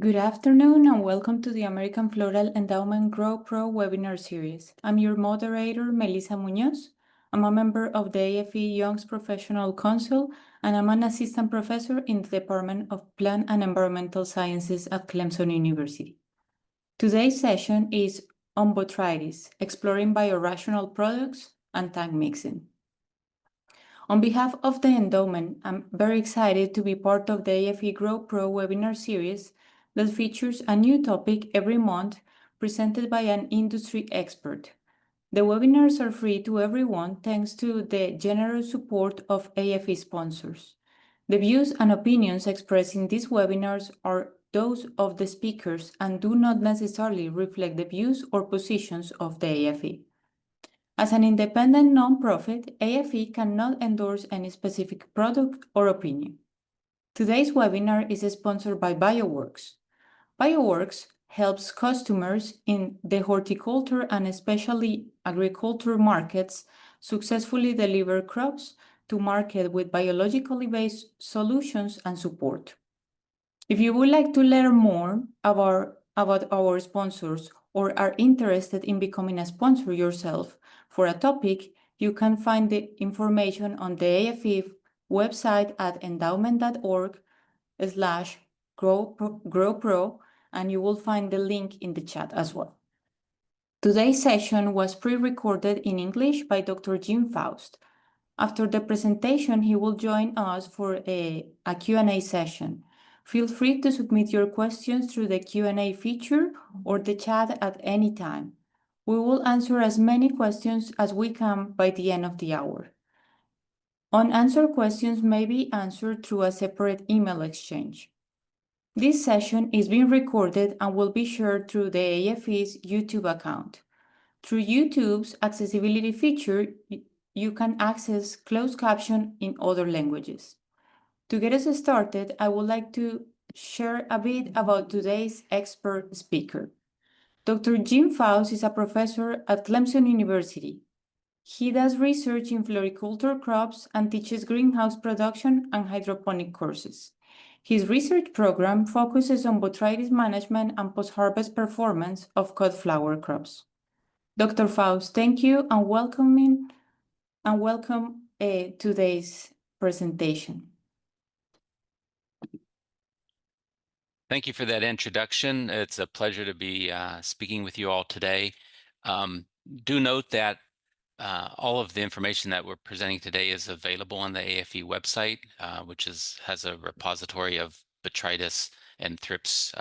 Good afternoon and welcome to the American Floral Endowment Grow Pro webinar series. I'm your moderator, Melissa Muñoz. I'm a member of the AFE Young's Professional Council and I'm an assistant professor in the Department of Plant and Environmental Sciences at Clemson University. Today's session is on Botrytis, exploring biorational products and tank mixing. On behalf of the Endowment, I'm very excited to be part of the AFE Grow Pro webinar series that features a new topic every month presented by an industry expert. The webinars are free to everyone thanks to the generous support of AFE sponsors. The views and opinions expressed in these webinars are those of the speakers and do not necessarily reflect the views or positions of the AFE. As an independent nonprofit, AFE cannot endorse any specific product or opinion. Today's webinar is sponsored by BioWorks. BioWorks helps customers in the horticulture and especially agriculture markets successfully deliver crops to market with biologically based solutions and support. If you would like to learn more about our sponsors or are interested in becoming a sponsor yourself for a topic, you can find the information on the AFE website at endowment.org/growpro, and you will find the link in the chat as well. Today's session was pre-recorded in English by Dr. Jim Faust. After the presentation, he will join us for a Q&A session. Feel free to submit your questions through the Q&A feature or the chat at any time. We will answer as many questions as we can by the end of the hour. Unanswered questions may be answered through a separate email exchange. This session is being recorded and will be shared through the AFE's YouTube account. Through YouTube's accessibility feature, you can access closed caption in other languages. To get us started, I would like to share a bit about today's expert speaker. Dr. Jim Faust is a professor at Clemson University. He does research in floriculture crops and teaches greenhouse production and hydroponic courses. His research program focuses on botrytis management and post-harvest performance of cut flower crops. Dr. Faust, thank you and welcome today's presentation. Thank you for that introduction. It's a pleasure to be speaking with you all today. Do note that all of the information that we're presenting today is available on the AFE website, which has a repository of botrytis and thrips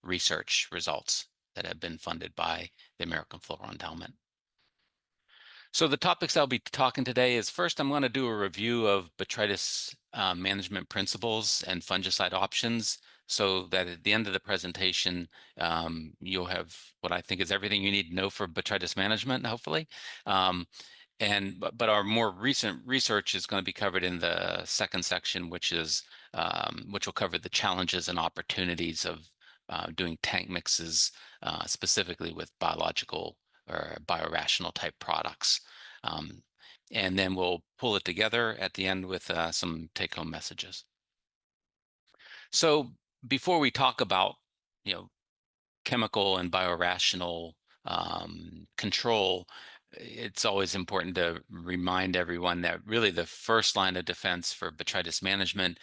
research results that have been funded by the American Floral Endowment. So the topics I'll be talking today is, first, I'm going to do a review of botrytis management principles and fungicide options, so that at the end of the presentation, you'll have what I think is everything you need to know for botrytis management, hopefully. But our more recent research is going to be covered in the second section, which will cover the challenges and opportunities of doing tank mixes, specifically with biological or biorational type products. And then we'll pull it together at the end with some take-home messages. So before we talk about, chemical and biorational control, it's always important to remind everyone that really the first line of defense for botrytis management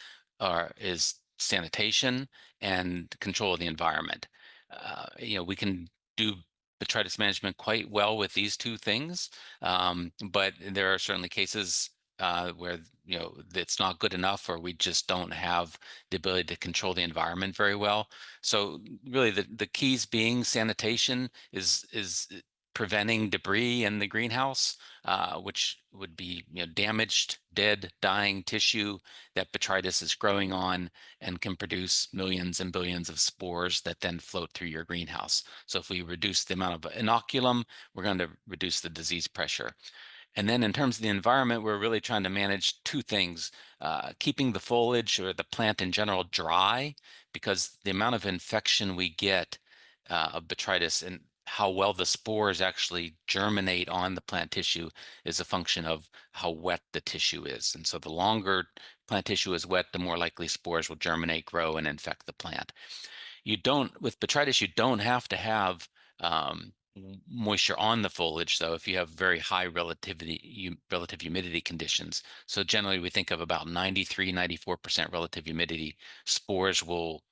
is sanitation and control of the environment. We can do botrytis management quite well with these two things, but there are certainly cases where it's not good enough, or we just don't have the ability to control the environment very well. So really the keys being sanitation is preventing debris in the greenhouse, which would be damaged, dead, dying tissue that botrytis is growing on and can produce millions and billions of spores that then float through your greenhouse. So if we reduce the amount of inoculum, we're going to reduce the disease pressure. And then in terms of the environment, we're really trying to manage two things: keeping the foliage or the plant in general dry, because the amount of infection we get of botrytis and how well the spores actually germinate on the plant tissue is a function of how wet the tissue is. And so the longer plant tissue is wet, the more likely spores will germinate, grow, and infect the plant. You don't, with botrytis, you don't have to have moisture on the foliage, though, if you have very high relative humidity conditions. So generally we think of about 93, 94% relative humidity. Spores will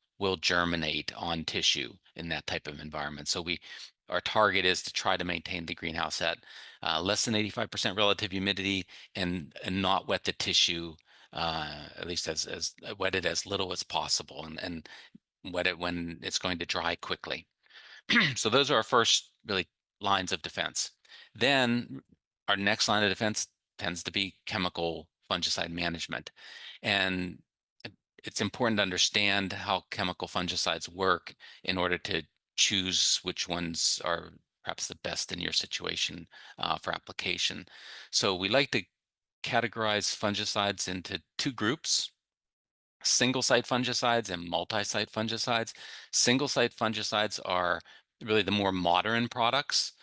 germinate on tissue in that type of environment. So our target is to try to maintain the greenhouse at less than 85% relative humidity and not wet the tissue, at least as wet it as little as possible, and wet it when it's going to dry quickly. So those are our first really lines of defense. Then our next line of defense tends to be chemical fungicide management. And it's important to understand how chemical fungicides work in order to choose which ones are perhaps the best in your situation for application. So we like to categorize fungicides into two groups: single-site fungicides and multi-site fungicides. Single-site fungicides are really the more modern products.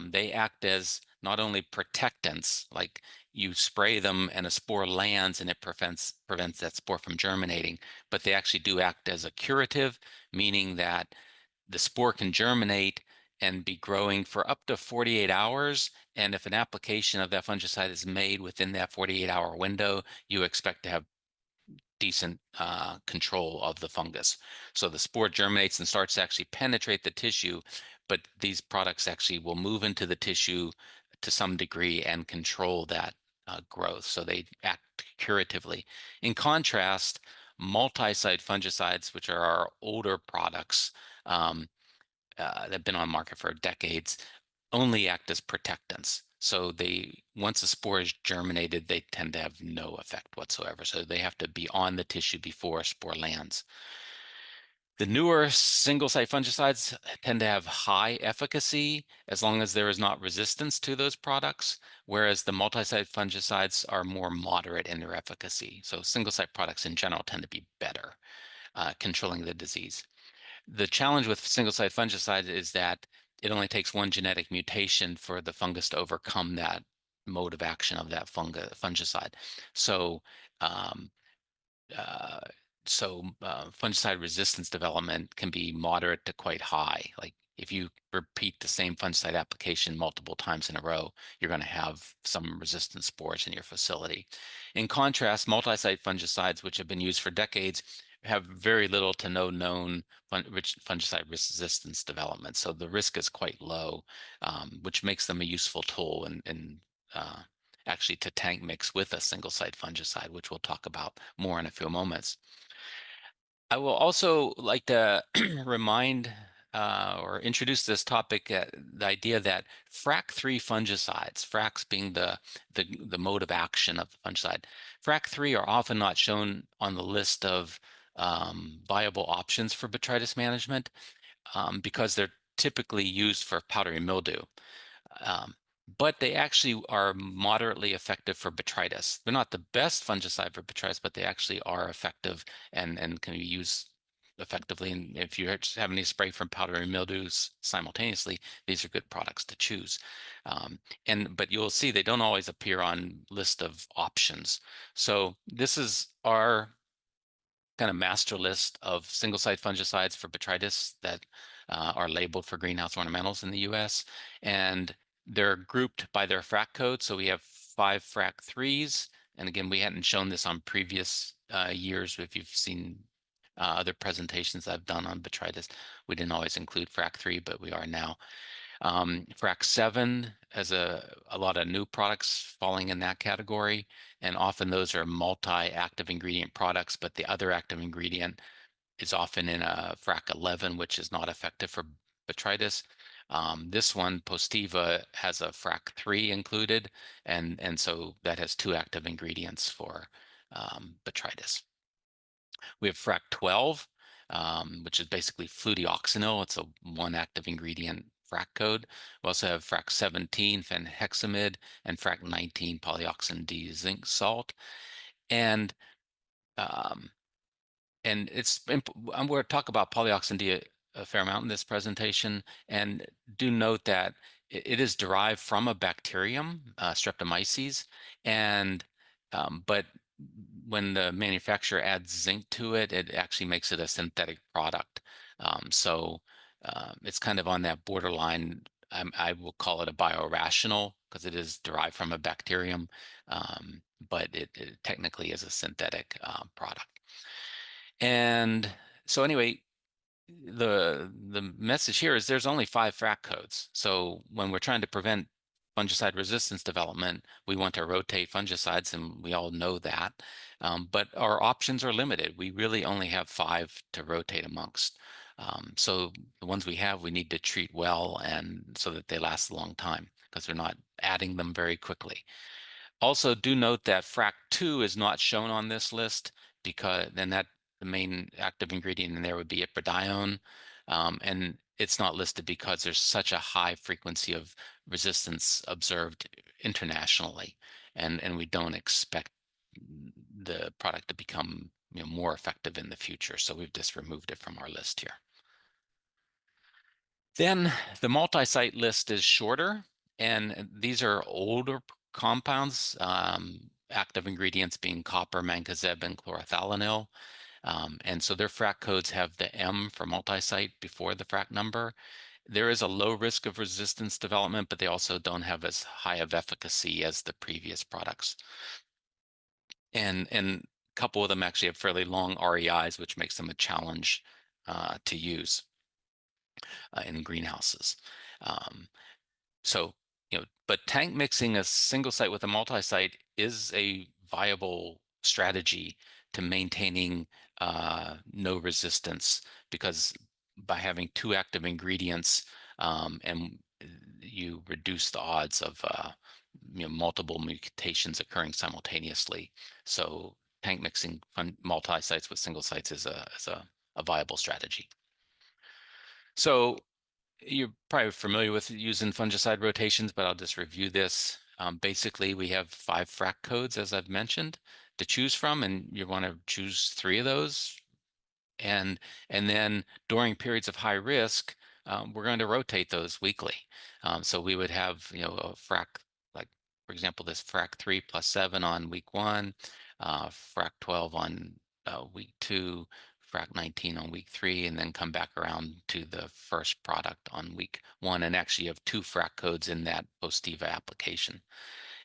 They act as not only protectants, like you spray them and a spore lands and it prevents that spore from germinating, but they actually do act as a curative, meaning that the spore can germinate and be growing for up to 48 hours. And if an application of that fungicide is made within that 48-hour window, you expect to have decent control of the fungus. So the spore germinates and starts to actually penetrate the tissue, but these products actually will move into the tissue to some degree and control that growth. So they act curatively. In contrast, multi-site fungicides, which are our older products that have been on market for decades, only act as protectants. So once a spore is germinated, they tend to have no effect whatsoever. So they have to be on the tissue before a spore lands. The newer single-site fungicides tend to have high efficacy as long as there is not resistance to those products, whereas the multi-site fungicides are more moderate in their efficacy. So single-site products in general tend to be better controlling the disease. The challenge with single-site fungicide is that it only takes one genetic mutation for the fungus to overcome that mode of action of that fungicide. So, um, uh, fungicide resistance development can be moderate to quite high. Like if you repeat the same fungicide application multiple times in a row, you're going to have some resistant spores in your facility. In contrast, multi-site fungicides, which have been used for decades, have very little to no known fungicide resistance development. So the risk is quite low, which makes them a useful tool in actually to tank mix with a single-site fungicide, which we'll talk about more in a few moments. I will also like to remind or introduce this topic, the idea that FRAC3 fungicides, FRACs being the mode of action of the fungicide, FRAC3 are often not shown on the list of viable options for botrytis management because they're typically used for powdery mildew. But they actually are moderately effective for botrytis. They're not the best fungicide for botrytis, but they actually are effective and can be used effectively. And if you're just having to spray from powdery mildews simultaneously, these are good products to choose. But you'll see they don't always appear on list of options. So this is our kind of master list of single-site fungicides for botrytis that are labeled for greenhouse ornamentals in the US. And they're grouped by their FRAC code. So we have 5 FRAC3s. And again, we hadn't shown this on previous years. If you've seen other presentations I've done on botrytis, we didn't always include FRAC3, but we are now. FRAC 7 has a lot of new products falling in that category, and often those are multi-active ingredient products, but the other active ingredient is often in a FRAC 11, which is not effective for botrytis. This one, Postiva, has a FRAC 3 included, and so that has 2 active ingredients for botrytis. We have FRAC 12, which is basically flutioxanil. It's a 1 active ingredient FRAC code. We also have FRAC 17, fenhexamide, and FRAC 19, polyoxin D zinc salt. And I'm going to talk about polyoxin D a fair amount in this presentation, and do note that it is derived from a bacterium, Streptomyces, and but when the manufacturer adds zinc to it, it actually makes it a synthetic product. It's kind of on that borderline. I will call it a biorational because it is derived from a bacterium, but it technically is a synthetic product. And so anyway, the message here is there's only 5 FRAC codes. So when we're trying to prevent fungicide resistance development, we want to rotate fungicides, and we all know that. But our options are limited. We really only have 5 to rotate amongst. So the ones we have, we need to treat well, and so that they last a long time, because we're not adding them very quickly. Also, do note that FRAC 2 is not shown on this list, because then the main active ingredient in there would be iprodione, and it's not listed because there's such a high frequency of resistance observed internationally, and we don't expect the product to become more effective in the future. So we've just removed it from our list here. Then the multi-site list is shorter, and these are older compounds, active ingredients being copper, mancozeb, and chlorothalonil. And so their FRAC codes have the M for multi-site before the FRAC number. There is a low risk of resistance development, but they also don't have as high of efficacy as the previous products. And a couple of them actually have fairly long REIs, which makes them a challenge to use in greenhouses. So, but tank mixing a single site with a multi-site is a viable strategy to maintaining no resistance, because by having 2 active ingredients, and you reduce the odds of multiple mutations occurring simultaneously. So tank mixing multi-sites with single sites is a viable strategy. So you're probably familiar with using fungicide rotations, but I'll just review this. Basically, we have 5 FRAC codes, as I've mentioned, to choose from, and you want to choose 3 of those. And then during periods of high risk, we're going to rotate those weekly. So we would have, a FRAC, like for example, this FRAC 3 plus 7 on week 1, FRAC 12 on week 2, FRAC 19 on week 3, and then come back around to the first product on week 1. And actually you have 2 FRAC codes in that Postiva application.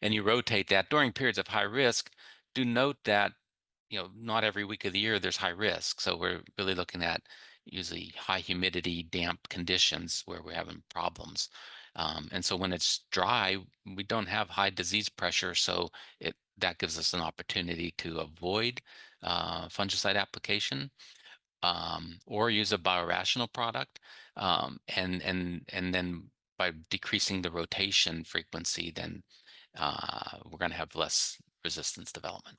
And you rotate that during periods of high risk. Do note that not every week of the year there's high risk. So we're really looking at usually high humidity, damp conditions where we're having problems. And so when it's dry, we don't have high disease pressure. So that gives us an opportunity to avoid fungicide application, or use a biorational product. And then by decreasing the rotation frequency, then we're going to have less resistance development.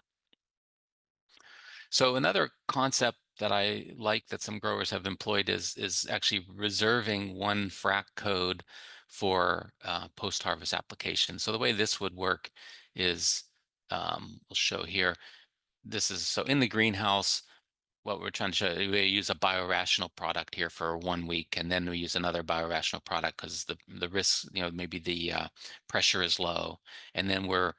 So another concept that I like that some growers have employed is actually reserving 1 FRAC code for post-harvest application. So the way this would work is, we'll show here, so in the greenhouse, what we're trying to show, we use a biorational product here for 1 week, and then we use another biorational product because the risk, maybe the pressure is low, and then we're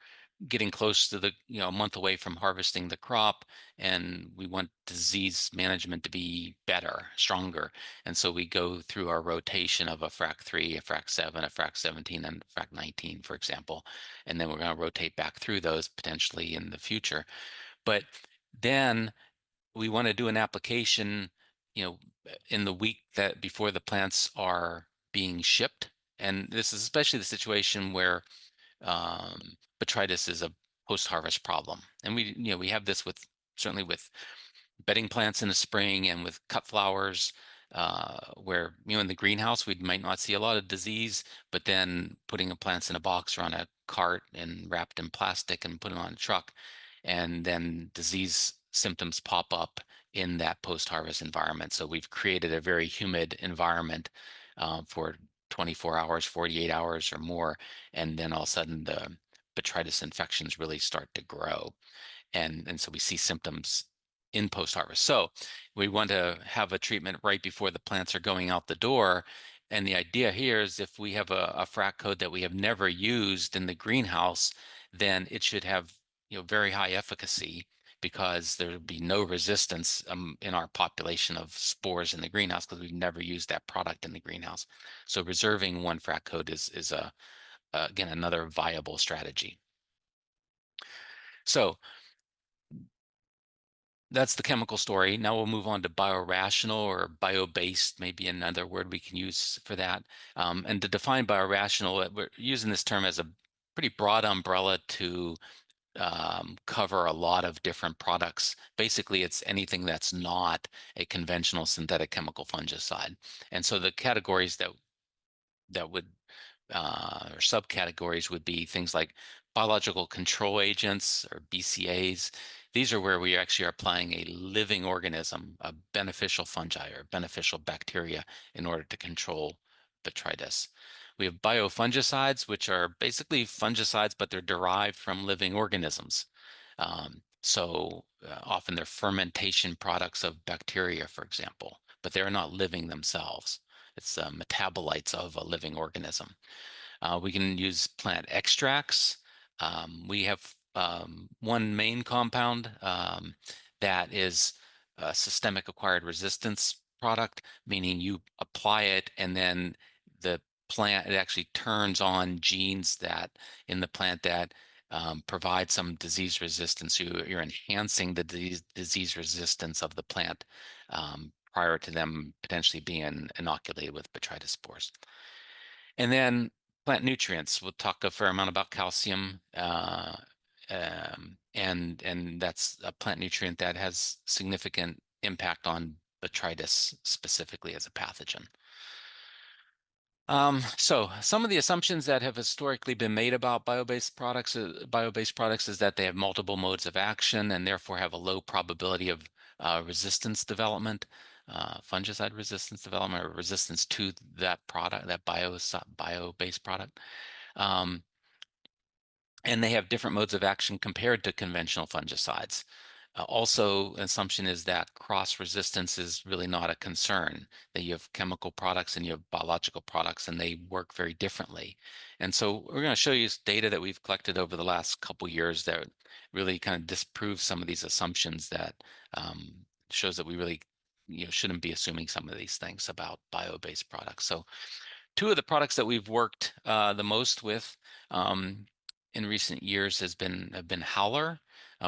getting close to a month away from harvesting the crop, and we want disease management to be better, stronger. And so we go through our rotation of a FRAC 3, a FRAC 7, a FRAC 17, and a FRAC 19, for example. And then we're going to rotate back through those potentially in the future. But then we want to do an application, in the week that before the plants are being shipped. And this is especially the situation where botrytis is a post-harvest problem. And we have this certainly with bedding plants in the spring and with cut flowers, where in the greenhouse we might not see a lot of disease, but then putting the plants in a box or on a cart and wrapped in plastic and put them on a truck, and then disease symptoms pop up in that post-harvest environment. So we've created a very humid environment for 24 hours, 48 hours or more, and then all of a sudden the botrytis infections really start to grow. And so we see symptoms in post-harvest. So we want to have a treatment right before the plants are going out the door. And the idea here is if we have a FRAC code that we have never used in the greenhouse, then it should have very high efficacy, because there would be no resistance in our population of spores in the greenhouse because we've never used that product in the greenhouse. So reserving one frac coat is again, another viable strategy. So that's the chemical story. Now we'll move on to biorational or bio-based, maybe another word we can use for that. And to define biorational, we're using this term as a pretty broad umbrella to cover a lot of different products. Basically, it's anything that's not a conventional synthetic chemical fungicide. And so the categories that would or subcategories would be things like biological control agents or BCAs. These are where we actually are applying a living organism, a beneficial fungi or beneficial bacteria in order to control botrytis. We have biofungicides, which are basically fungicides, but they're derived from living organisms. Often they're fermentation products of bacteria, for example, but they're not living themselves. It's metabolites of a living organism. We can use plant extracts. We have one main compound that is a systemic acquired resistance product, meaning you apply it and then the plant, it actually turns on genes that in the plant that provide some disease resistance. You're enhancing the disease resistance of the plant prior to them potentially being inoculated with botrytis spores. And then plant nutrients. We'll talk a fair amount about calcium, and that's a plant nutrient that has significant impact on botrytis specifically as a pathogen. So some of the assumptions that have historically been made about bio-based products is that they have multiple modes of action and therefore have a low probability of resistance development, fungicide resistance development, or resistance to that product, that bio-based product. And they have different modes of action compared to conventional fungicides. Also, an assumption is that cross-resistance is really not a concern, that you have chemical products and you have biological products and they work very differently. And so we're going to show you data that we've collected over the last couple years that really kind of disproves some of these assumptions that shows that we really shouldn't be assuming some of these things about bio-based products. So two of the products that we've worked the most with in recent years have been Howler,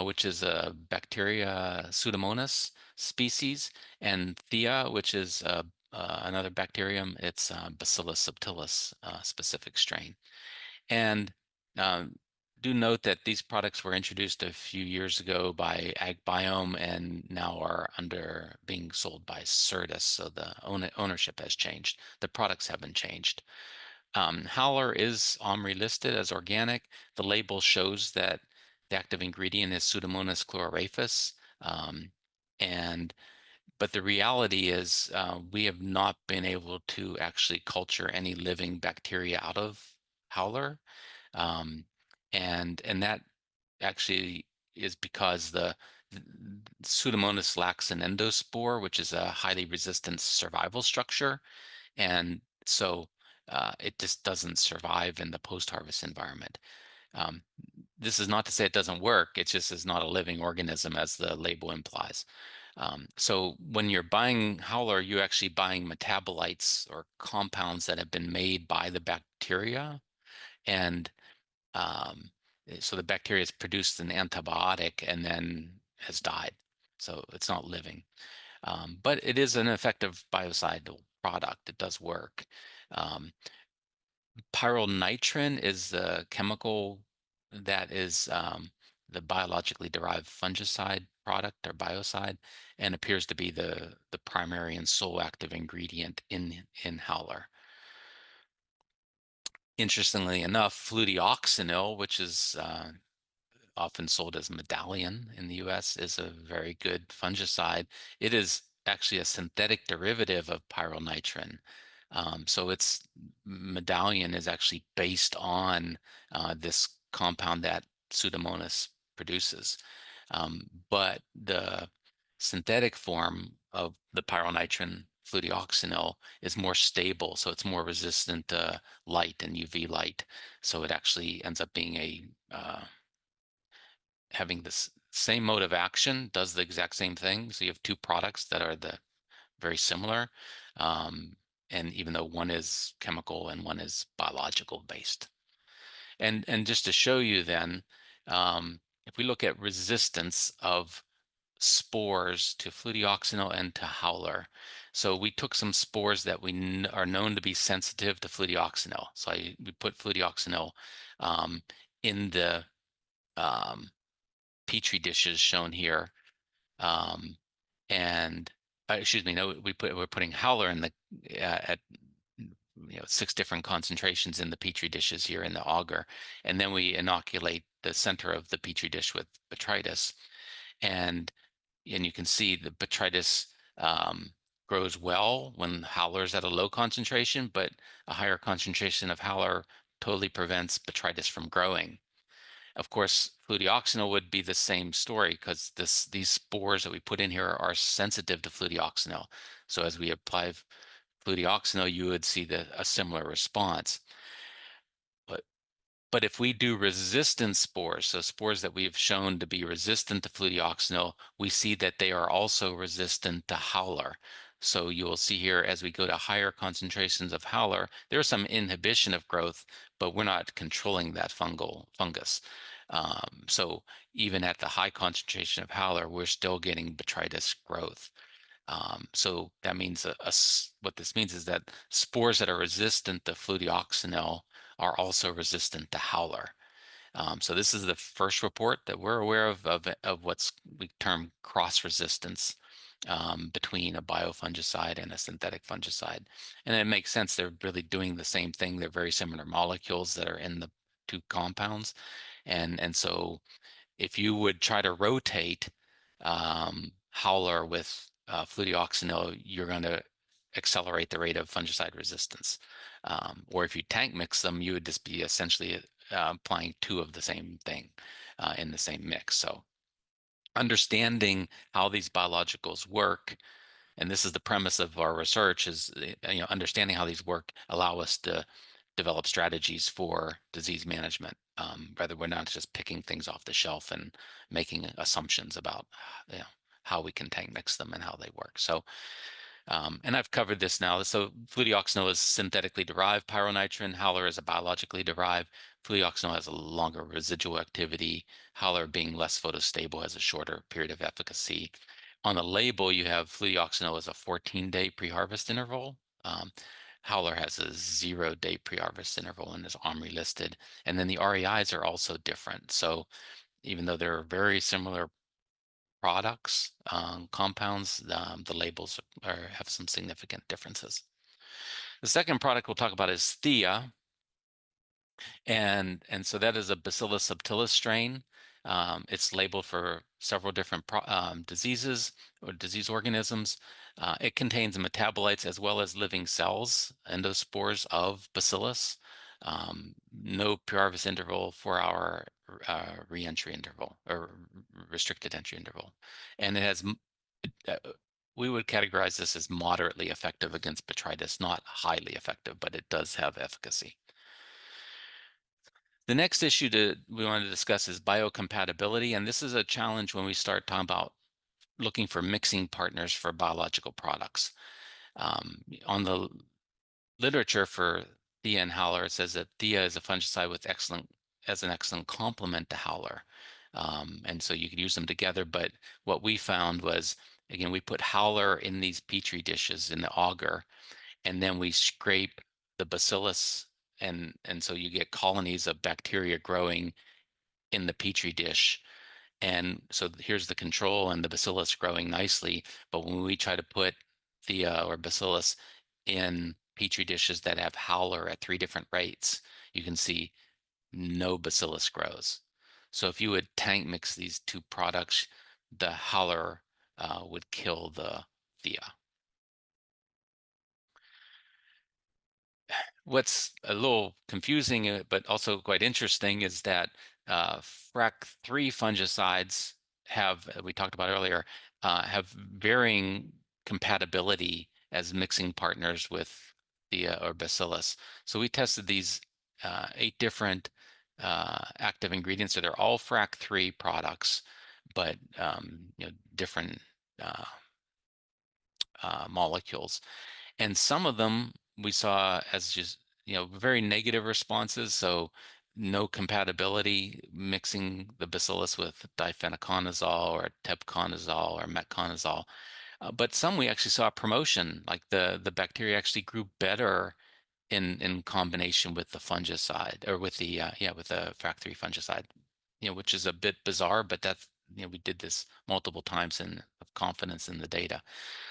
which is a bacteria Pseudomonas species, and Thea, which is another bacterium. It's Bacillus subtilis specific strain. And do note that these products were introduced a few years ago by AgBiome and now are being sold by Certus, so the ownership has changed. The products haven't changed. Howler is OMRI listed as organic. The label shows that the active ingredient is Pseudomonas chlororhaphes. But the reality is we have not been able to actually culture any living bacteria out of Howler. And that actually is because the Pseudomonas lacks an endospore, which is a highly resistant survival structure. And so it just doesn't survive in the post-harvest environment. This is not to say it doesn't work, it just is not a living organism as the label implies. So when you're buying Howler, you're actually buying metabolites or compounds that have been made by the bacteria. And so the bacteria has produced an antibiotic and then has died. So it's not living. But it is an effective biocidal product. It does work. Pyrrolnitrin is the chemical that is the biologically derived fungicide product or biocide, and appears to be the primary and sole active ingredient in Howler. Interestingly enough, fludioxonil, which is often sold as Medallion in the US, is a very good fungicide. It is actually a synthetic derivative of pyrrolnitrin. So its Medallion is actually based on this compound that Pseudomonas produces. But the synthetic form of the pyrrolnitrin, fludioxonil, is more stable, so it's more resistant to light and UV light. So it actually ends up being having this same mode of action, does the exact same thing. So you have two products that are very similar, and even though one is chemical and one is biological based. And just to show you then, if we look at resistance of spores to fludioxonil and to howler. So we took some spores that we are known to be sensitive to fludioxonil. So we put fludioxonil in the Petri dishes shown here, and excuse me, no, we're putting howler in the at 6 different concentrations in the Petri dishes here in the agar, and then we inoculate the center of the Petri dish with Botrytis, and you can see the Botrytis grows well when howler is at a low concentration, but a higher concentration of howler totally prevents Botrytis from growing. Of course, fludioxonil would be the same story because these spores that we put in here are sensitive to fludioxonil. So as we apply fludioxonil, you would see a similar response. But if we do resistant spores, so spores that we've shown to be resistant to fludioxonil, we see that they are also resistant to howler. So you will see here as we go to higher concentrations of howler, there's some inhibition of growth, but we're not controlling that fungus. So even at the high concentration of howler, we're still getting Botrytis growth. So that means what this means is that spores that are resistant to fludioxonil are also resistant to howler. So this is the first report that we're aware of what's we term cross resistance between a biofungicide and a synthetic fungicide. And it makes sense. They're really doing the same thing. They're very similar molecules that are in the two compounds. And so if you would try to rotate howler with fludioxonil, you're going to accelerate the rate of fungicide resistance. Or if you tank mix them, you would just be essentially applying 2 of the same thing in the same mix. So understanding how these biologicals work, and this is the premise of our research, is understanding how these work allow us to develop strategies for disease management. Rather, we're not just picking things off the shelf and making assumptions about how we can tank mix them and how they work. So, and I've covered this now. So fludioxonil is synthetically derived pyronitrin. Howler is a biologically derived. Fludioxonil has a longer residual activity. Howler, being less photostable, has a shorter period of efficacy. On the label, you have fludioxonil as a 14-day pre-harvest interval. Howler has a 0-day pre-harvest interval and is OMRI listed. And then the REIs are also different. So even though they're very similar products, compounds, the labels have some significant differences. The second product we'll talk about is Thea. And so that is a Bacillus subtilis strain. It's labeled for several different diseases or disease organisms. It contains metabolites as well as living cells, endospores of Bacillus. No pre-harvest interval, 4-hour re-entry interval or restricted entry interval. And it has, we would categorize this as moderately effective against Botrytis, not highly effective, but it does have efficacy. The next issue we want to discuss is biocompatibility, and this is a challenge when we start talking about looking for mixing partners for biological products. On the literature for Thea and howler, it says that Thea is a fungicide with an excellent complement to howler, and so you could use them together. But what we found was, again, we put howler in these Petri dishes in the agar, and then we scrape the bacillus, and so you get colonies of bacteria growing in the Petri dish. And so here's the control and the bacillus growing nicely. But when we try to put Thea or bacillus in Petri dishes that have howler at 3 different rates, you can see no bacillus grows. So if you would tank mix these 2 products, the howler would kill the Thea. What's a little confusing, but also quite interesting, is that FRAC3 fungicides we talked about earlier, have varying compatibility as mixing partners with Thea or Bacillus. So we tested these 8 different active ingredients. So they're all FRAC3 products, but different molecules. And some of them we saw as just very negative responses. So no compatibility mixing the bacillus with difenoconazole or tebconazole or metconazole. But some we actually saw promotion, like the bacteria actually grew better in combination with the fungicide or with the with the Fact 3 fungicide, which is a bit bizarre, but that's we did this multiple times and have confidence in the data.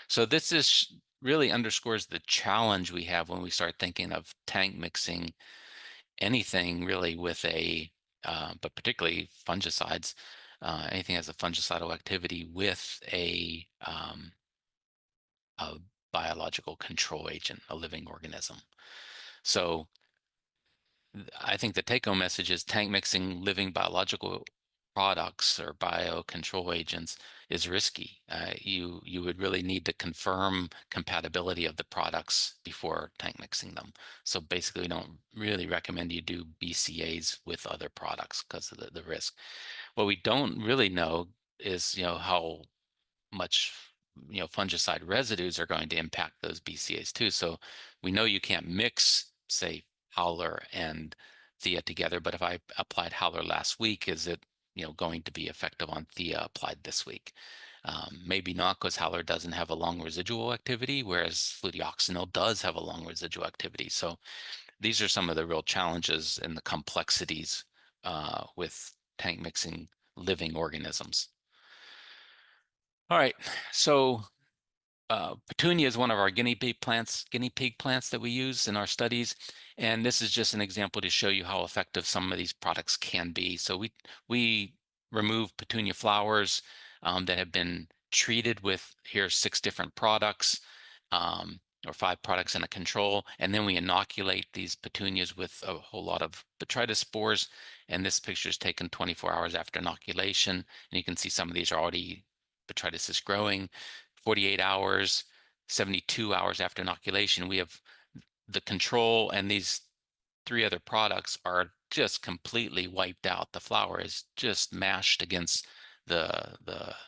So this is really underscores the challenge we have when we start thinking of tank mixing anything really with but particularly fungicides, anything has a fungicidal activity with a biological control agent, a living organism. So I think the take-home message is tank mixing living biological products or biocontrol agents is risky. You would really need to confirm compatibility of the products before tank mixing them. So basically, we don't really recommend you do BCAs with other products because of the risk. What we don't really know is how much fungicide residues are going to impact those BCAs too. So we know you can't mix, say, Howler and Thea together, but if I applied Howler last week, is it going to be effective on Thea applied this week? Maybe not, because Howler doesn't have a long residual activity, whereas fludeoxonil does have a long residual activity. So these are some of the real challenges and the complexities with tank mixing living organisms. All right, so petunia is one of our guinea pig plants that we use in our studies, and this is just an example to show you how effective some of these products can be. So we remove petunia flowers that have been treated with 6 different products, or 5 products in a control, and then we inoculate these petunias with a whole lot of Botrytis spores. And this picture is taken 24 hours after inoculation, and you can see some of these are already Botrytis is growing. 48 hours, 72 hours after inoculation, we have the control, and these 3 other products are just completely wiped out. The flower is just mashed against the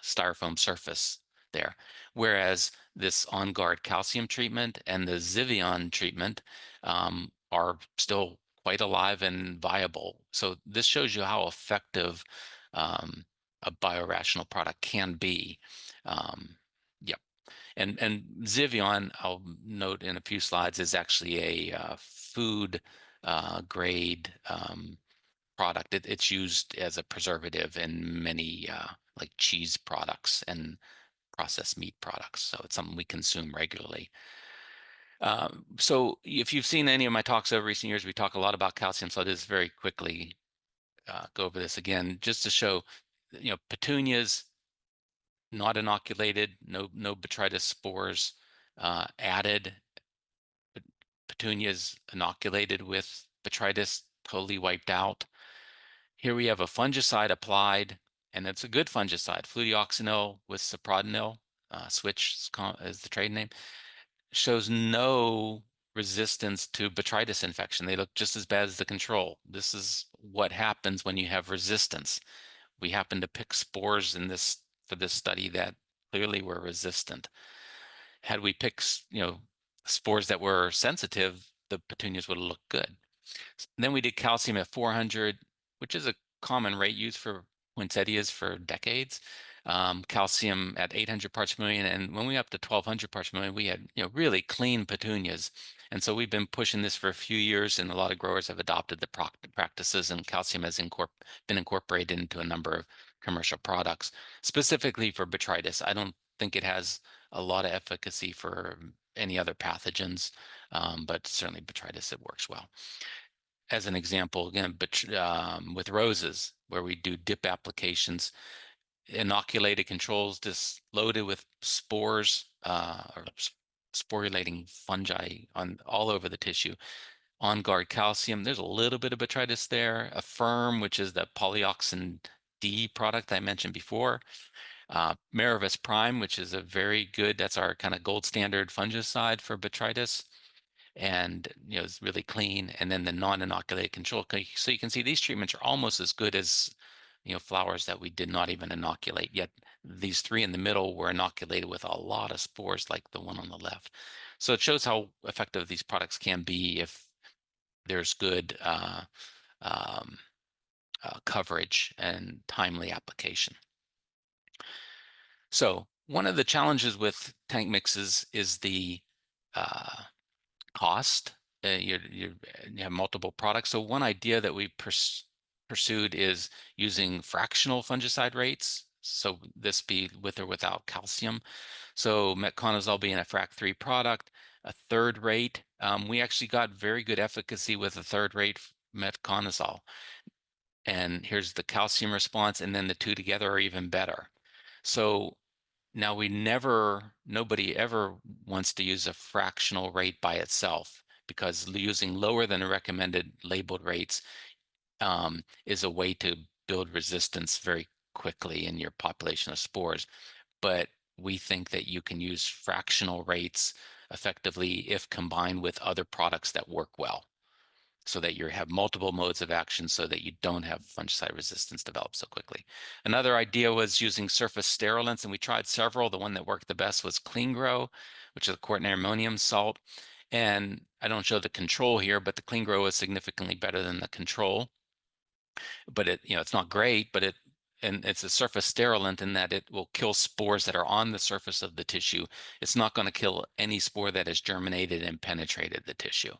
styrofoam surface there. Whereas this On Guard calcium treatment and the Zivion treatment are still quite alive and viable. So this shows you how effective a biorational product can be. Yep. And Zivion, I'll note in a few slides, is actually a food grade product. It's used as a preservative in many like cheese products and processed meat products. So it's something we consume regularly. So if you've seen any of my talks over recent years, we talk a lot about calcium. So I'll just very quickly go over this again, just to show, petunias not inoculated, no Botrytis spores added. Petunias inoculated with Botrytis, totally wiped out. Here we have a fungicide applied, and it's a good fungicide, fludeoxonil with cyprodinil, Switch is the trade name, shows no resistance to Botrytis infection. They look just as bad as the control. This is what happens when you have resistance. We happen to pick spores for this study that clearly were resistant. Had we picked, spores that were sensitive, the petunias would have looked good. Then we did calcium at 400, which is a common rate used for poinsettias for decades. Calcium at 800 parts per million, and when we up to 1200 parts per million, we had really clean petunias. And so we've been pushing this for a few years, and a lot of growers have adopted the practices, and calcium has been incorporated into a number of commercial products, specifically for Botrytis. I don't think it has a lot of efficacy for any other pathogens, but certainly Botrytis, it works well. As an example, again, but with roses, where we do dip applications, inoculated controls just loaded with spores or sporulating fungi all over the tissue. On Guard calcium, there's a little bit of Botrytis there. Affirm, which is the polyoxin D product I mentioned before. Maravis Prime, which is a very good, that's our kind of gold standard fungicide for Botrytis. And it's really clean. And then the non-inoculated control. So you can see these treatments are almost as good as flowers that we did not even inoculate, yet these 3 in the middle were inoculated with a lot of spores like the one on the left. So it shows how effective these products can be if there's good coverage and timely application. So one of the challenges with tank mixes is the cost. You have multiple products. So one idea that we pursued is using fractional fungicide rates. So this be with or without calcium. So metconazole being a frac 3 product, a third rate. We actually got very good efficacy with a third rate metconazole. And here's the calcium response, and then the two together are even better. So now nobody ever wants to use a fractional rate by itself, because using lower than the recommended labeled rates is a way to build resistance very quickly in your population of spores. But we think that you can use fractional rates effectively if combined with other products that work well, so that you have multiple modes of action so that you don't have fungicide resistance develop so quickly. Another idea was using surface sterilants, and we tried several. The one that worked the best was Clean Grow, which is a quaternary ammonium salt. And I don't show the control here, but the Clean Grow is significantly better than the control. But it's not great, but it's a surface sterilant in that it will kill spores that are on the surface of the tissue. It's not going to kill any spore that has germinated and penetrated the tissue.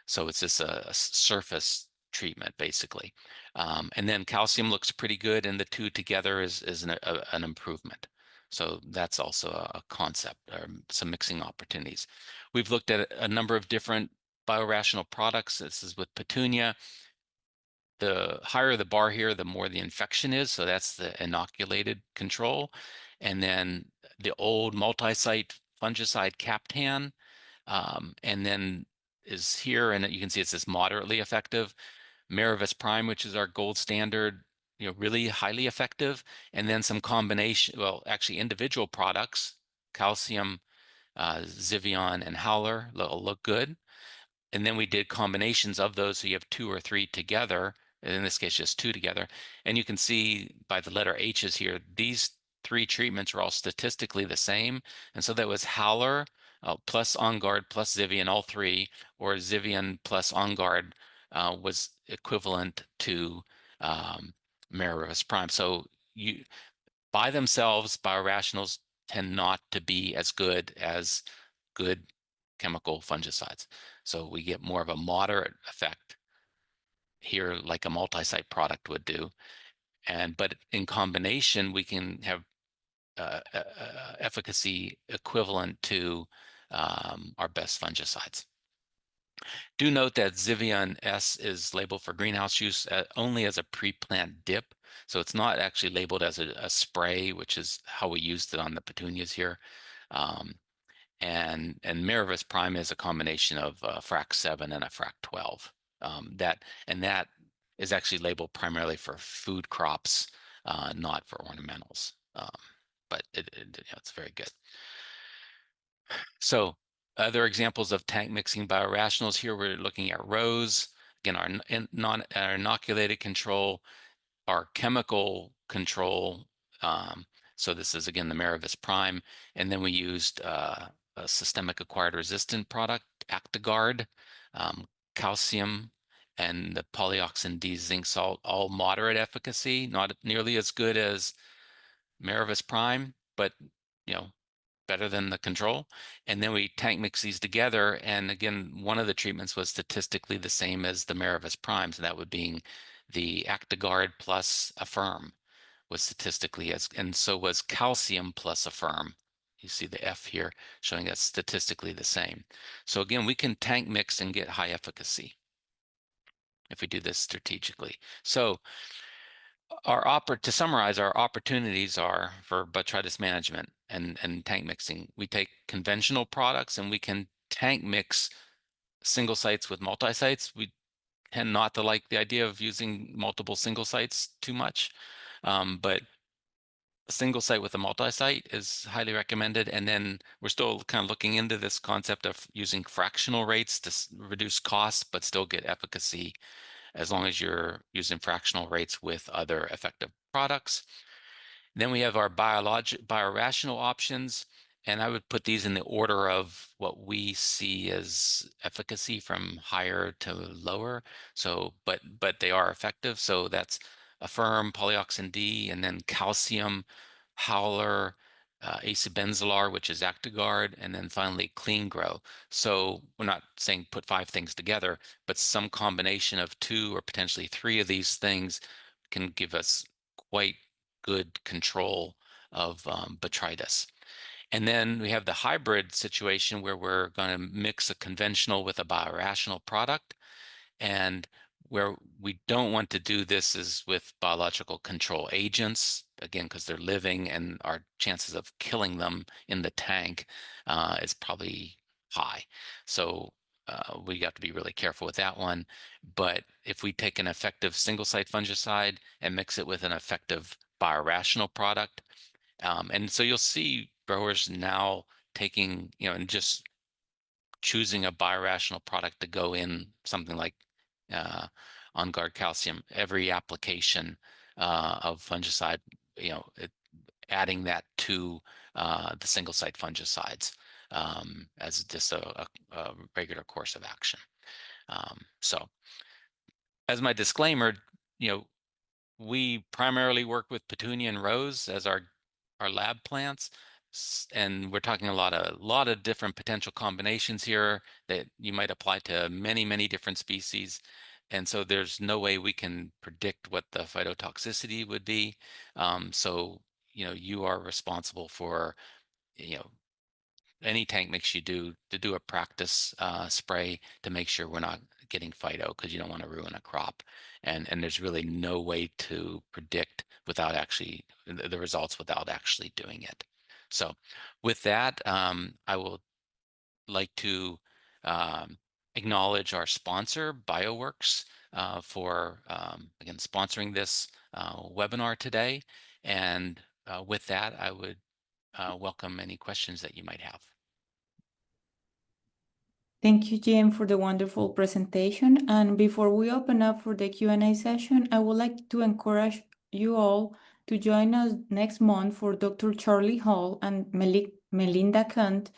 So it's just a surface treatment, basically. And then calcium looks pretty good, and the two together is an improvement. So that's also a concept, or some mixing opportunities. We've looked at a number of different biorational products. This is with petunia. The higher the bar here, the more the infection is. So that's the inoculated control. And then the old multi-site fungicide Captan, and then is here, and you can see it says moderately effective. Miravis Prime, which is our gold standard, really highly effective. And then some combination, well, actually individual products, calcium, Zivion, and Howler look good. And then we did combinations of those, so you have 2 or 3 together, and in this case just 2 together. And you can see by the letter H's here, these 3 treatments are all statistically the same. And so that was Howler plus On Guard plus Zivian, all 3, or Zivian plus On Guard was equivalent to Miravis Prime. So by themselves, biorationals tend not to be as good as good chemical fungicides. So we get more of a moderate effect here, like a multi-site product would do. But in combination, we can have efficacy equivalent to our best fungicides. Do note that Zivian S is labeled for greenhouse use only as a pre-plant dip. So it's not actually labeled as a spray, which is how we used it on the petunias here. And Miravis Prime is a combination of Frac 7 and a Frac 12. That is actually labeled primarily for food crops, not for ornamentals. But it's very good. So other examples of tank mixing biorationals here, we're looking at rose. Again, our inoculated control, our chemical control. So this is, again, the Miravis Prime. And then we used a systemic acquired resistant product, Actigard, calcium, and the polyoxin D zinc salt, all moderate efficacy, not nearly as good as Miravis Prime, but better than the control. And then we tank mix these together, and again, one of the treatments was statistically the same as the Miravis Prime, so that would be the Actigard plus Affirm was statistically and so was calcium plus Affirm. You see the F here showing that's statistically the same. So again, we can tank mix and get high efficacy if we do this strategically. So to summarize, our opportunities are for botrytis management and tank mixing. We take conventional products and we can tank mix single sites with multi-sites. We tend not to like the idea of using multiple single sites too much, but a single site with a multi-site is highly recommended. And then we're still kind of looking into this concept of using fractional rates to reduce costs, but still get efficacy as long as you're using fractional rates with other effective products. Then we have our biorational options, and I would put these in the order of what we see as efficacy from higher to lower. So, but they are effective. So that's Affirm, Polyoxin D, and then calcium, Howler, acebenzolar, which is Actigard, and then finally Clean Grow. So we're not saying put 5 things together, but some combination of 2 or potentially 3 of these things can give us quite good control of botrytis. And then we have the hybrid situation where we're going to mix a conventional with a biorational product. And where we don't want to do this is with biological control agents, again, because they're living and our chances of killing them in the tank is probably high. So we have to be really careful with that one. But if we take an effective single-site fungicide and mix it with an effective biorational product, and so you'll see growers now taking, and just choosing a biorational product to go in something like On Guard Calcium, every application of fungicide, adding that to the single site fungicides as just a regular course of action. So as my disclaimer, we primarily work with petunia and rose as our lab plants, and we're talking a lot of different potential combinations here that you might apply to many different species. And so there's no way we can predict what the phytotoxicity would be. So you are responsible for any tank mix you do to do a practice spray to make sure we're not getting phyto, because you don't want to ruin a crop. And there's really no way to predict without actually the results without actually doing it. So with that, I will like to acknowledge our sponsor, BioWorks, for again sponsoring this webinar today. And with that, I would welcome any questions that you might have. Thank you, Jim, for the wonderful presentation. And before we open up for the Q&A session, I would like to encourage you all to join us next month for Dr. Charlie Hall and Melinda Kant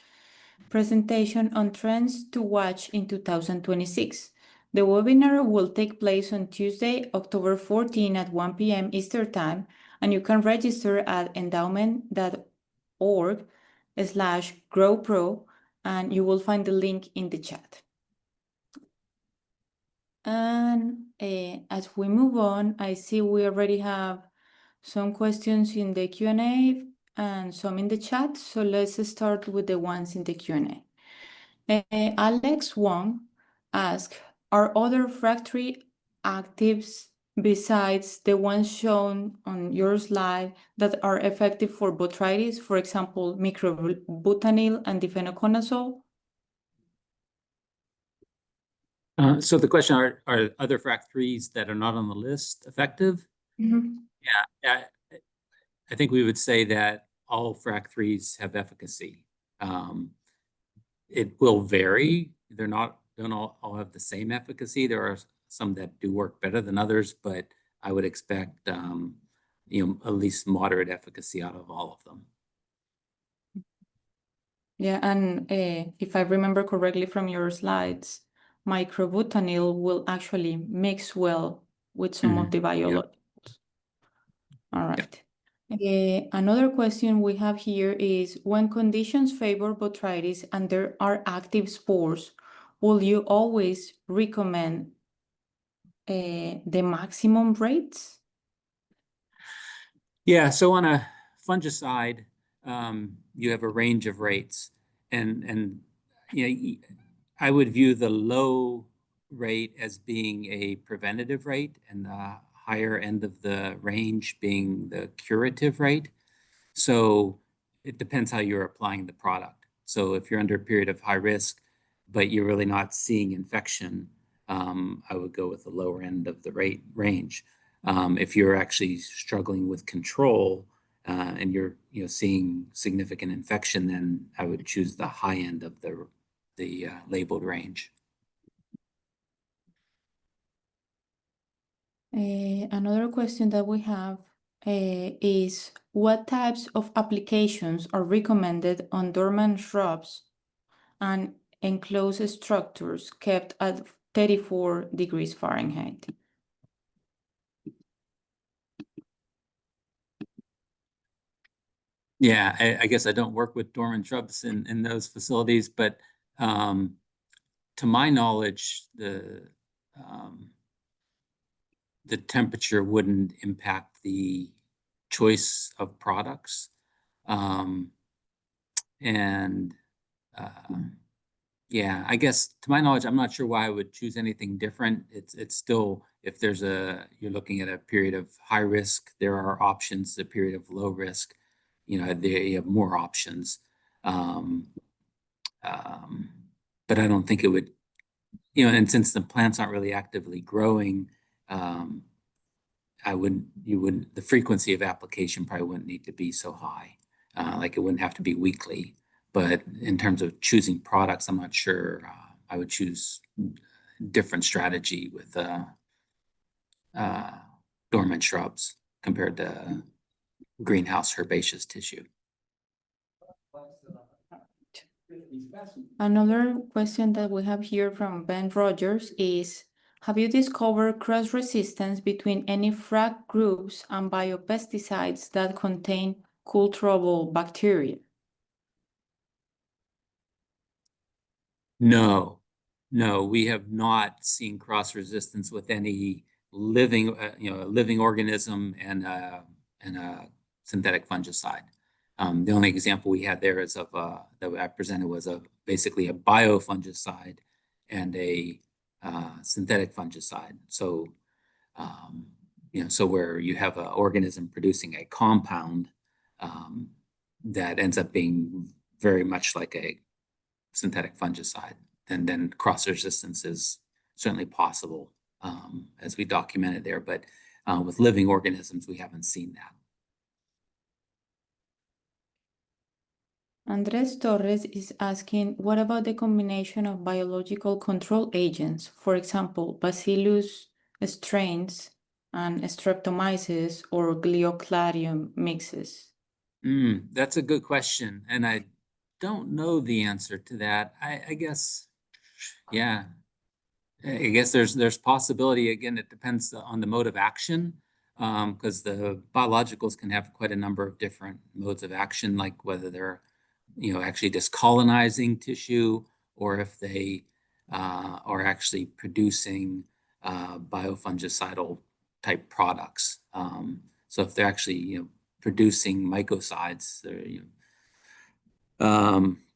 presentation on trends to watch in 2026. The webinar will take place on Tuesday, October 14 at 1 p.m. Eastern Time, and you can register at endowment.org/growpro, and you will find the link in the chat. And as we move on, I see we already have some questions in the Q&A and some in the chat. So let's start with the ones in the Q&A. Alex Wong asked, are other refractory actives besides the ones shown on your slide that are effective for botrytis, for example, microbutanil and difenoconazole? So the question are other frac-3s that are not on the list effective? Mm-hmm. Yeah, I think we would say that all frac-3s have efficacy. It will vary. Don't all have the same efficacy. There are some that do work better than others, but I would expect at least moderate efficacy out of all of them. Yeah, and if I remember correctly from your slides, microbutanil will actually mix well with some of the biologicals. All right. Another question we have here is, when conditions favor botrytis and there are active spores, will you always recommend the maximum rates? Yeah, so on a fungicide, you have a range of rates, and I would view the low rate as being a preventative rate, and the higher end of the range being the curative rate. So it depends how you're applying the product. So if you're under a period of high risk, but you're really not seeing infection, I would go with the lower end of the range. If you're actually struggling with control and you're seeing significant infection, then I would choose the high end of the, labeled range. Another question that we have is what types of applications are recommended on dormant shrubs and enclosed structures kept at 34 degrees Fahrenheit? Yeah, I guess I don't work with dormant shrubs in those facilities, but to my knowledge, the temperature wouldn't impact the choice of products. And yeah, I guess to my knowledge, I'm not sure why I would choose anything different. It's still, if you're looking at a period of high risk, there are options. A period of low risk, you have more options. But I don't think it would, and since the plants aren't really actively growing, the frequency of application probably wouldn't need to be so high. Like it wouldn't have to be weekly. But in terms of choosing products, I'm not sure I would choose different strategy with dormant shrubs compared to greenhouse herbaceous tissue. Another question that we have here from Ben Rogers is, have you discovered cross-resistance between any frag groups and biopesticides that contain culturable bacteria? No, we have not seen cross-resistance with any living, living organism and a synthetic fungicide. The only example we had there is that I presented was basically a biofungicide and a synthetic fungicide. So, so where you have an organism producing a compound that ends up being very much like a synthetic fungicide, and then cross resistance is certainly possible, as we documented there. But with living organisms, we haven't seen that. Andres Torres is asking, what about the combination of biological control agents, for example, Bacillus strains and Streptomyces or Gliocladium mixes? That's a good question, and I don't know the answer to that. I guess, yeah. I guess there's possibility. Again, it depends on the mode of action, because the biologicals can have quite a number of different modes of action, like whether they're actually just colonizing tissue, or if they are actually producing biofungicidal type products. So if they're actually producing mycosides,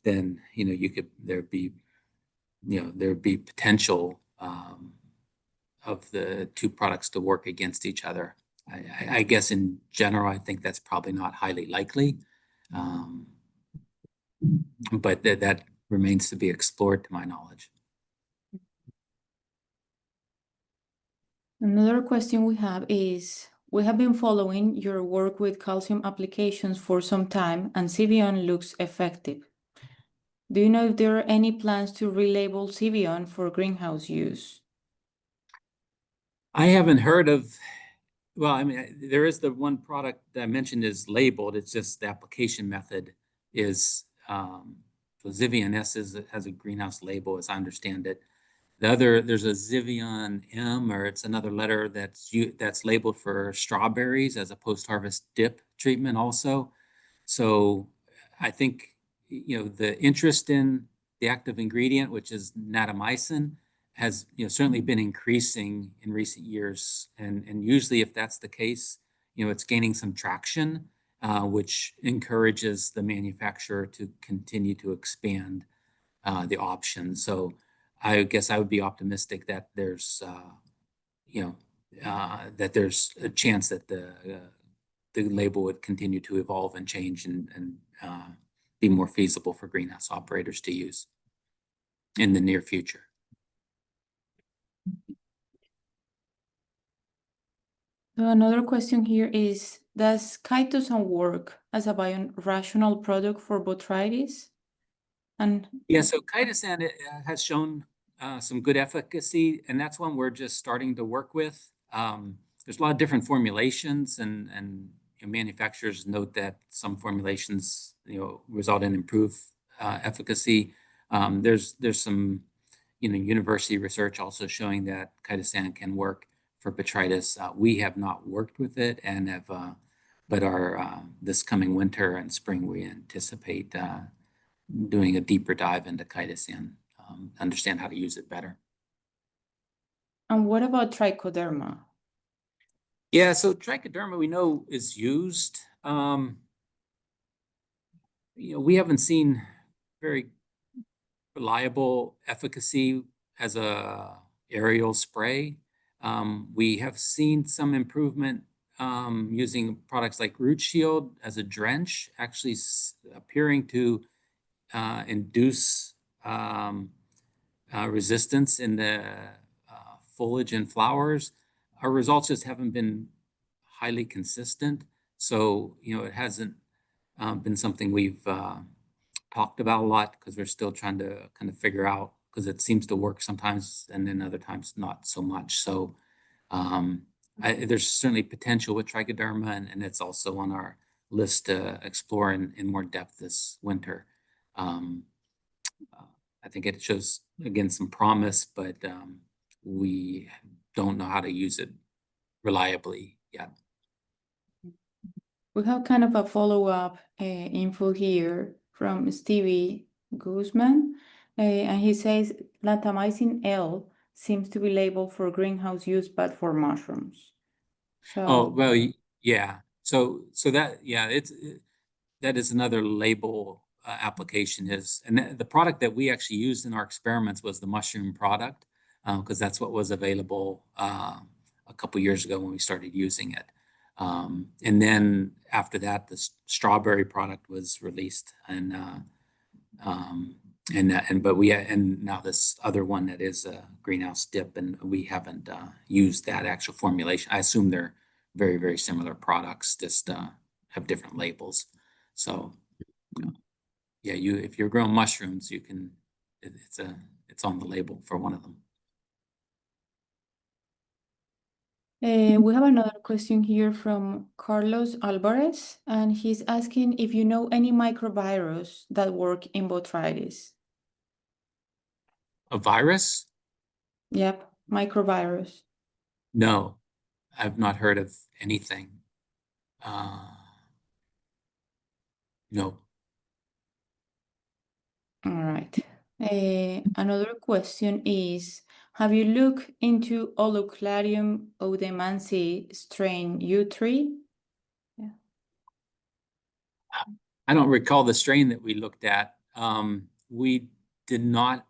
then there'd be potential of the two products to work against each other. I guess in general, I think that's probably not highly likely. But that remains to be explored, to my knowledge. Another question we have is, we have been following your work with calcium applications for some time, and Civion looks effective. Do you know if there are any plans to relabel Civion for greenhouse use? I haven't heard of, well, I mean, there is the one product that I mentioned is labeled. It's just the application method is, so Zivion S has a greenhouse label, as I understand it. There's a Zivion M, or it's another letter that's labeled for strawberries as a post-harvest dip treatment also. So I think, the interest in the active ingredient, which is natamycin, has certainly been increasing in recent years. And usually if that's the case, it's gaining some traction, which encourages the manufacturer to continue to expand the options. So I guess I would be optimistic that there's a chance that the label would continue to evolve and change and be more feasible for greenhouse operators to use in the near future. So another question here is, does chitosan work as a biorational product for botrytis? Yeah, so chitosan has shown some good efficacy, and that's one we're just starting to work with. there's a lot of different formulations, and manufacturers note that some formulations, result in improved efficacy. There's some, university research also showing that chitosan can work for botrytis. We have not worked with it, and have, but our this coming winter and spring, we anticipate doing a deeper dive into chitosan, understand how to use it better. And what about trichoderma? Yeah, so trichoderma we know is used. We haven't seen very reliable efficacy as a aerial spray. We have seen some improvement using products like Root Shield as a drench, actually appearing to induce resistance in the foliage and flowers. Our results just haven't been highly consistent. So, it hasn't been something we've talked about a lot, because we're still trying to kind of figure out, because it seems to work sometimes and then other times not so much. So there's certainly potential with trichoderma, and it's also on our list to explore in more depth this winter. I think it shows, again, some promise, but we don't know how to use it reliably yet. We have kind of a follow-up info here from Stevie Guzman, and he says lantamycin L seems to be labeled for greenhouse use, but for mushrooms. So, oh, well, yeah. So that, yeah, that is another label application is, and the product that we actually used in our experiments was the mushroom product, because that's what was available a couple years ago when we started using it. And then after that, the strawberry product was released, and now this other one that is a greenhouse dip, and we haven't used that actual formulation. I assume they're very, very similar products, just have different labels. So, yeah, if you're growing mushrooms, you can, it's on the label for one of them. we have another question here from Carlos Alvarez, and he's asking if you know any microvirus that work in botrytis. A virus? Yep, microvirus. No, I've not heard of anything. No. All right. Another question is, have you looked into Oleclarium odemansi strain U3? Yeah. I don't recall the strain that we looked at. We did not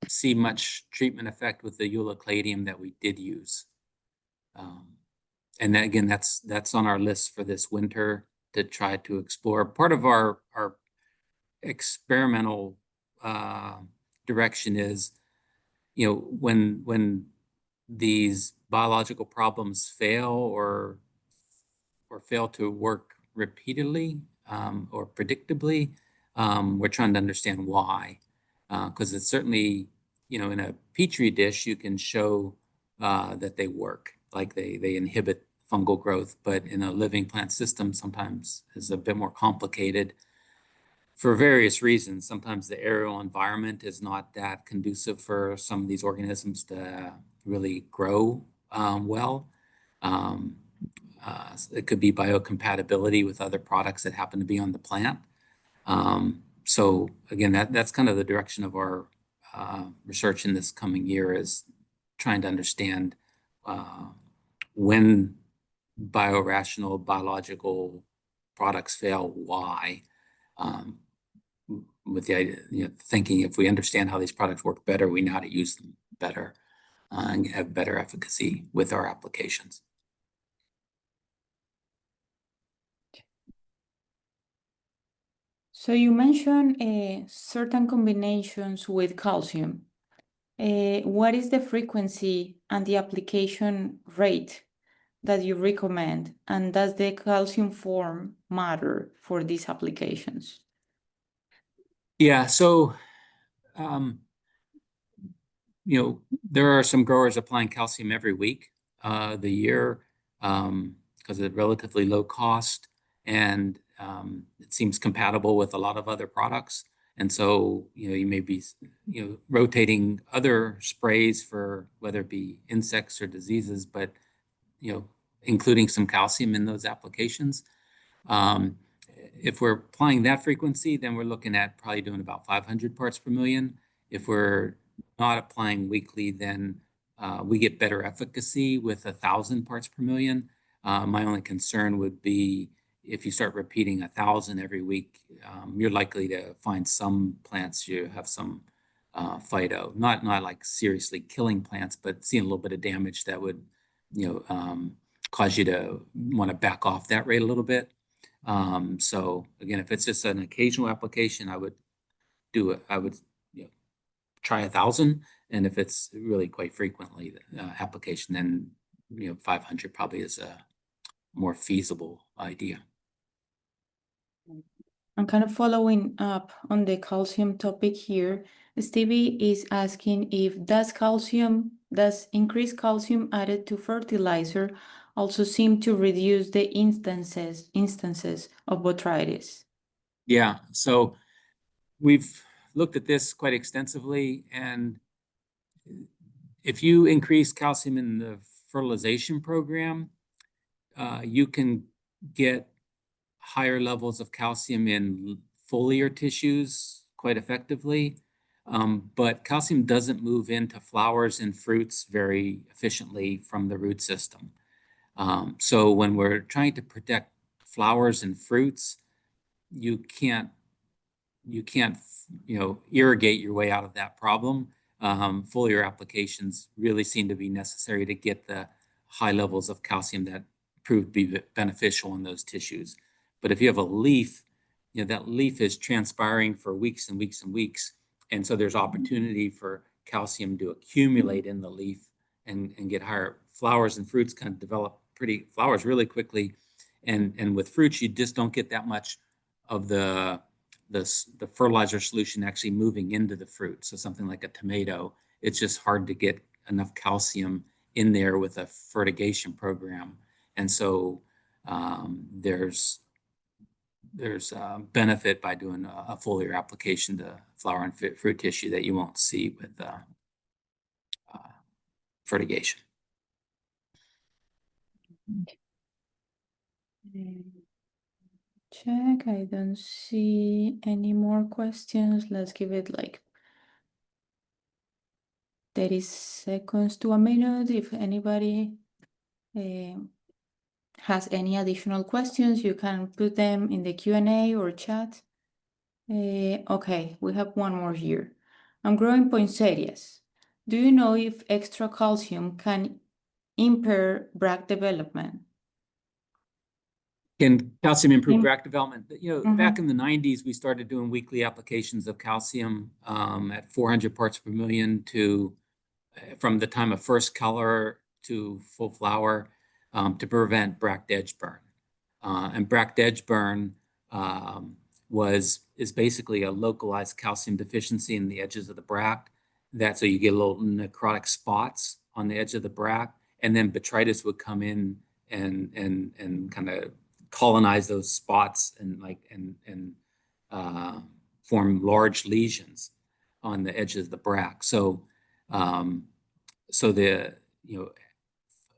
see much treatment effect with the Eulecladium that we did use. And then, again, that's on our list for this winter to try to explore. Part of our experimental direction is, when these biological problems fail or fail to work repeatedly or predictably, we're trying to understand why. Because it's certainly, in a petri dish, you can show that they work, like they inhibit fungal growth, but in a living plant system, sometimes is a bit more complicated for various reasons. Sometimes the aerial environment is not that conducive for some of these organisms to really grow well. It could be biocompatibility with other products that happen to be on the plant. So again, that's kind of the direction of our research in this coming year, is trying to understand when biorational biological products fail, why. With the idea, thinking if we understand how these products work better, we know how to use them better and have better efficacy with our applications. So you mentioned certain combinations with calcium. What is the frequency and the application rate that you recommend? And does the calcium form matter for these applications? Yeah, so there are some growers applying calcium every week. the year because of relatively low cost, and it seems compatible with a lot of other products. And so, you may be, rotating other sprays for whether it be insects or diseases, but, including some calcium in those applications. If we're applying that frequency, then we're looking at probably doing about 500 parts per million. If we're not applying weekly, then we get better efficacy with 1,000 parts per million. My only concern would be if you start repeating 1,000 every week, you're likely to find some plants you have some phyto, not like seriously killing plants, but seeing a little bit of damage that would, cause you to want to back off that rate a little bit. So again, if it's just an occasional application, I would try 1,000. And if it's really quite frequently application, then 500 probably is a more feasible idea. I'm kind of following up on the calcium topic here. Stevie is asking if does increased calcium added to fertilizer also seem to reduce the instances of botrytis? Yeah, so we've looked at this quite extensively, and if you increase calcium in the fertilization program, you can get higher levels of calcium in foliar tissues quite effectively. But calcium doesn't move into flowers and fruits very efficiently from the root system. So when we're trying to protect flowers and fruits, you can't irrigate your way out of that problem. Foliar applications really seem to be necessary to get the high levels of calcium that prove to be beneficial in those tissues. But if you have a leaf, that leaf is transpiring for weeks and weeks and weeks. And so there's opportunity for calcium to accumulate in the leaf and get higher. Flowers and fruits kind of develop flowers really quickly. And with fruits, you just don't get that much of the fertilizer solution actually moving into the fruit. So something like a tomato, it's just hard to get enough calcium in there with a fertigation program. And so there's benefit by doing a foliar application to flower and fruit tissue that you won't see with fertigation. Check, I don't see any more questions. Let's give it like 30 seconds to a minute. If anybody has any additional questions, you can put them in the Q&A or chat. Okay, we have one more here. I'm growing poinsettias. Do you know if extra calcium can impair bracts development? Can calcium improve bract development? Back in the 90s, we started doing weekly applications of calcium at 400 parts per million from the time of first color to full flower to prevent bract edge burn. And bract edge burn is basically a localized calcium deficiency in the edges of the bract. So you get little necrotic spots on the edge of the bract, and then botrytis would come in and kind of colonize those spots and form large lesions on the edges of the bract. So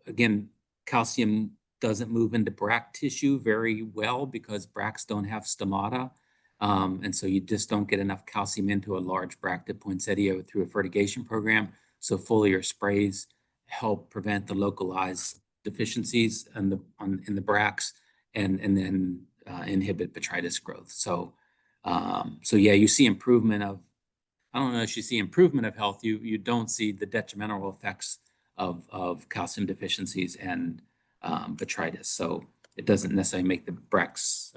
again, calcium doesn't move into bract tissue very well because bracts don't have stomata. And so you just don't get enough calcium into a large bracted poinsettia through a fertigation program. So foliar sprays help prevent the localized deficiencies in the bracts and then inhibit botrytis growth. So yeah, you see improvement of, I don't know if you see improvement of health, you don't see the detrimental effects of calcium deficiencies and botrytis. So it doesn't necessarily make the bracts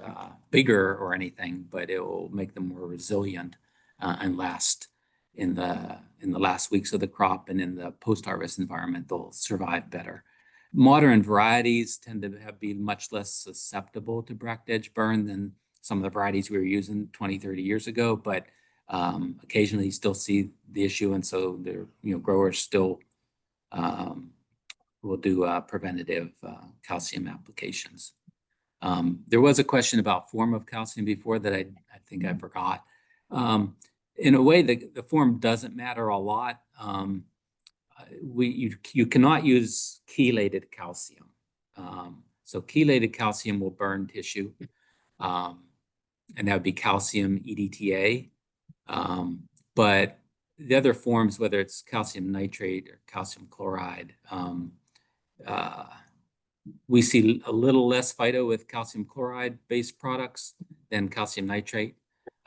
bigger or anything, but it will make them more resilient and last in the last weeks of the crop, and in the post-harvest environment, they'll survive better. Modern varieties tend to be much less susceptible to bract edge burn than some of the varieties we were using 20, 30 years ago, but occasionally you still see the issue, and so growers still preventative calcium applications. There was a question about form of calcium before that I think I forgot. In a way, the form doesn't matter a lot. You cannot use chelated calcium. So chelated calcium will burn tissue, and that would be calcium EDTA. But the other forms, whether it's calcium nitrate or calcium chloride, we see a little less phyto with calcium chloride-based products than calcium nitrate.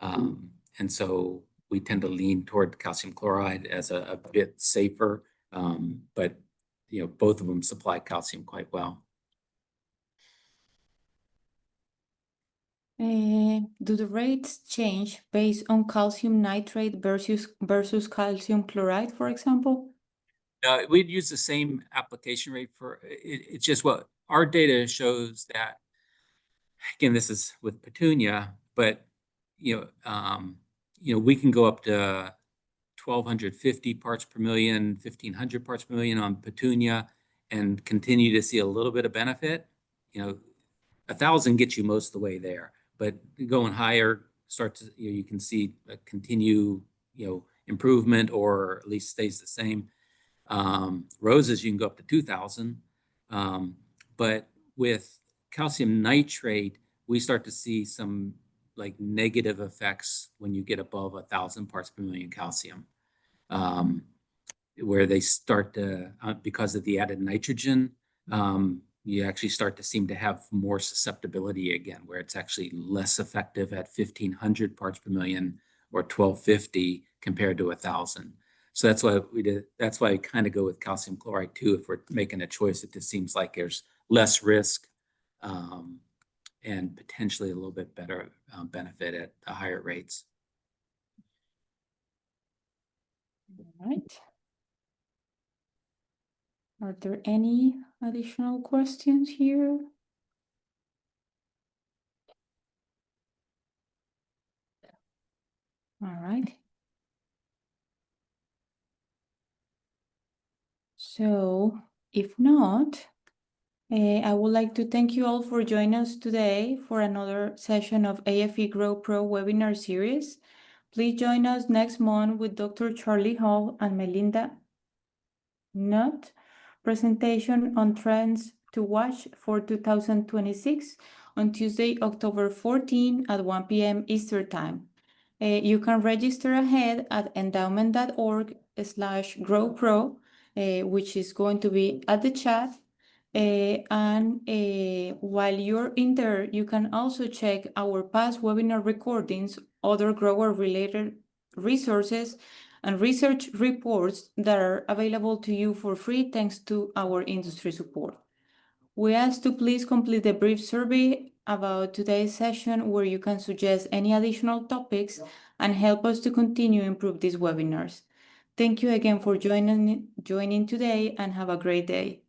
And so we tend to lean toward calcium chloride as a bit safer, but both of them supply calcium quite well. Do the rates change based on calcium nitrate versus calcium chloride, for example? We'd use the same application rate for it. It's just what our data shows that, again, this is with petunia, but we can go up to 1,250 parts per million, 1,500 parts per million on petunia and continue to see a little bit of benefit. 1,000 gets you most of the way there, but going higher you can see a continue improvement, or at least stays the same. Roses, you can go up to 2,000, but with calcium nitrate, we start to see some negative effects when you get above 1,000 parts per million calcium, where they start to, because of the added nitrogen, you actually start to seem to have more susceptibility again, where it's actually less effective at 1,500 parts per million or 1,250 compared to 1,000. So that's why we did. That's why I kind of go with calcium chloride too. If we're making a choice, it just seems like there's less risk and potentially a little bit better benefit at the higher rates. All right. Are there any additional questions here? All right. So if not, I would like to thank you all for joining us today for another session of AFE Grow Pro webinar series. Please join us next month with Dr. Charlie Hall and Melinda Nutt presentation on trends to watch for 2026 on Tuesday, October 14 at 1 p.m. Eastern Time. You can register ahead at endowment.org/growpro, which is going to be at the chat. While you're in there, you can also check our past webinar recordings, other grower-related resources, and research reports that are available to you for free thanks to our industry support. We ask to please complete the brief survey about today's session, where you can suggest any additional topics and help us to continue improve these webinars. Thank you again for joining today, and have a great day.